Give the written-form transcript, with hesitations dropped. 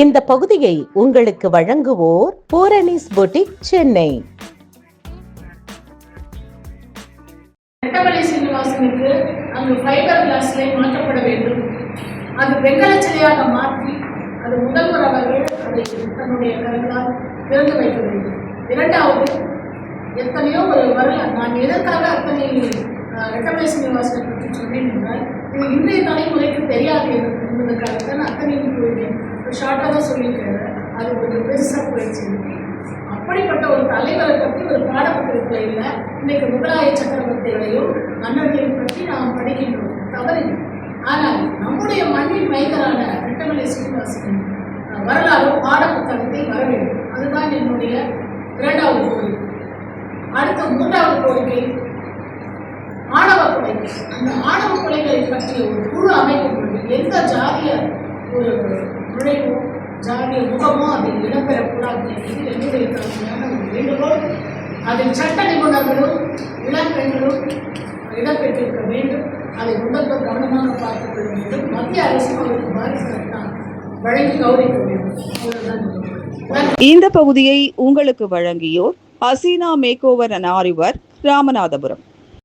இந்த பகுதியை உங்களுக்கு வழங்குவோர் பூரணிஸ் பொட்டிக் சென்னை. ரெட்டமலை சீனிவாசனுக்கு அங்கு ஃபைபர் கிளாஸ்ல மாற்றப்பட வேண்டும். அது வெங்கல சிலையாக மாற்றி அது முதல்வர் அவர்கள் அதை தன்னுடைய கருங்களால் திறந்து வைக்க வேண்டும். இரண்டாவது, எத்தனையோ ஒரு வரலாறு, நான் எதற்காக அத்தனை ரெட்டமலை சீனிவாசனை பற்றி சொன்னேன் என்றால், இது இன்றைய தலைமுறைக்கு தெரியாது என்பதற்காகத்தான் அத்தனையும் போயிருக்கேன். ஷார்ட்டாக தான் சொல்லியிருக்காரு, அது கொஞ்சம் பெருசாக போயிடுச்சு. அப்படிப்பட்ட ஒரு தலைவரை பற்றி ஒரு பாடப்புத்தகத்தில் இல்லை. இன்றைக்கு முகலாய சக்கரவர்த்திகளையும் மன்னர்களையும் பற்றி நாம் படிக்கின்றோம், தவறில்லை. ஆனால் நம்முடைய மண்ணின் மைந்தரான ரெட்டமலை சீனிவாசனின் வரலாறு பாடப்புத்தகத்தில் வர வேண்டும். அதுதான் என்னுடைய இரண்டாவது கோரிக்கை. அடுத்த மூன்றாவது கோரிக்கை ஆணவ கொலைகள். அந்த ஆணவ கொலைகளை பற்றிய ஒரு குழு அமைக்கும் பொழுது எந்த ஜாதிய ஒரு நுழைவோ ஜாதிய முகமோ அதில் இடம்பெறக்கூடாது என்பது என்னுடைய தலைமையான ஒரு வேண்டுகோள். அதில் சட்ட நிபுணர்களும் இளம் பெண்களும் இடம்பெற்றிருக்க வேண்டும். அதை முதல்வர் கவனமாக பார்த்துக் கொள்ள வேண்டும். மத்திய அரசு அவருக்கு பாதிப்பு வழங்கி கௌரவிக்க வேண்டும். இந்த பகுதியை உங்களுக்கு வழங்கியோர் ஹசீனா மேக் ஓவர் அண்ட் ஆரிவர், ராமநாதபுரம்.